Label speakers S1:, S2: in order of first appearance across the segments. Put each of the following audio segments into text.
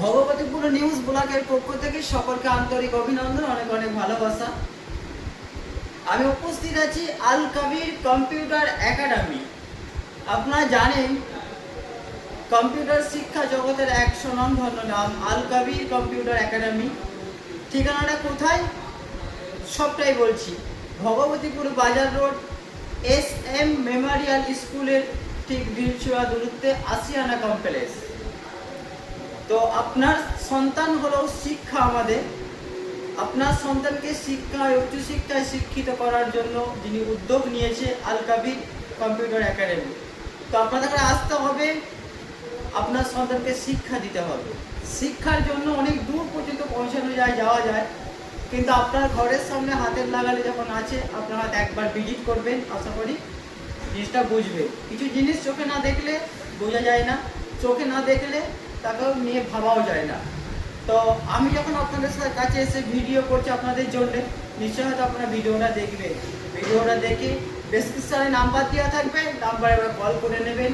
S1: Bhagabatipur news ব্লগের পক্ষ থেকে সকলকে আন্তরিক অভিনন্দন, অনেক অনেক ভালোবাসা। আমি উপস্থিত আছি আল কবির কম্পিউটার একাডেমি। আপনারা জানেন কম্পিউটার শিক্ষা জগতের 100 নং ধন্য নাম আল কবির কম্পিউটার একাডেমি। ঠিকানাটা কোথায় সবটাই বলছি। ভগবতীপুর বাজার রোড SM মেমোরিয়াল স্কুলের ঠিক বিলচুয়া দূরত্বে আসিয়ানা কমপ্লেক্স। তো আপনার সন্তান হলো শিক্ষা আমাদের। আপনার সন্তানকে শিক্ষায় উচ্চশিক্ষায় শিক্ষিত করার জন্য যিনি উদ্যোগ নিয়েছে আল কবির কম্পিউটার একাডেমি। তো আপনাদের আসতে হবে, আপনার সন্তানকে শিক্ষা দিতে হবে। শিক্ষার জন্য অনেক দূর পর্যন্ত পৌঁছানো যাওয়া যায়, কিন্তু আপনার ঘরের সামনে হাতের লাগালে যখন আছে, আপনার হাতে একবার ভিজিট করবেন, আশা করি জিনিসটা বুঝবে। কিছু জিনিস চোখে না দেখলে বোঝা যায় না, চোখে না দেখলে তাকেও নিয়ে ভাবাও যায় না। তো আমি যখন আপনাদের কাছে এসে ভিডিও করছি আপনাদের জন্য, নিশ্চয়ই হয়তো আপনারা ভিডিওটা দেখবেন। ভিডিওটা দেখে ডেসক্রিপশনে নাম্বার দেওয়া থাকবে, নাম্বারে এবার কল করে নেবেন।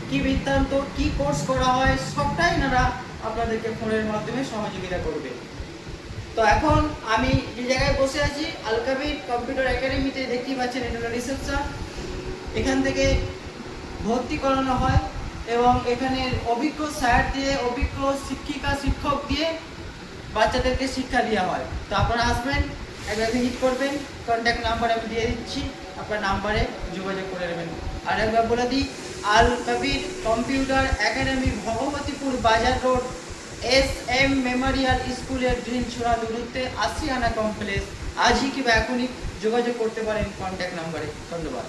S1: কি বৃত্তান্ত, কি কোর্স করা হয়, সবটাই এনারা আপনাদেরকে ফোনের মাধ্যমে সহযোগিতা করবে। তো এখন আমি যে জায়গায় বসে আছি আল কবির কম্পিউটার একাডেমিতে, দেখতেই পাচ্ছেন এটা হলো রিসেপশন। এখান থেকে ভর্তি করানো হয় এবং এখানে অভিজ্ঞ স্যার দিয়ে, অভিজ্ঞ শিক্ষিকা শিক্ষক দিয়ে বাচ্চাদেরকে শিক্ষা দেওয়া হয়। তো আপনারা আসবেন, একবার ভিজিট করবেন। কন্ট্যাক্ট নাম্বার আমি দিয়ে দিচ্ছি, আপনার নাম্বারে যোগাযোগ করে নেবেন। আর একবার বলে দিই, আল কবির কম্পিউটার একাডেমি ভগবতীপুর বাজার রোড SM মেমোরিয়াল স্কুলের ঢিলছোড়া দূরত্বে আসিয়ানা কমপ্লেক্স। আজই কিংবা এখনই যোগাযোগ করতে পারেন কন্ট্যাক্ট নাম্বারে। ধন্যবাদ।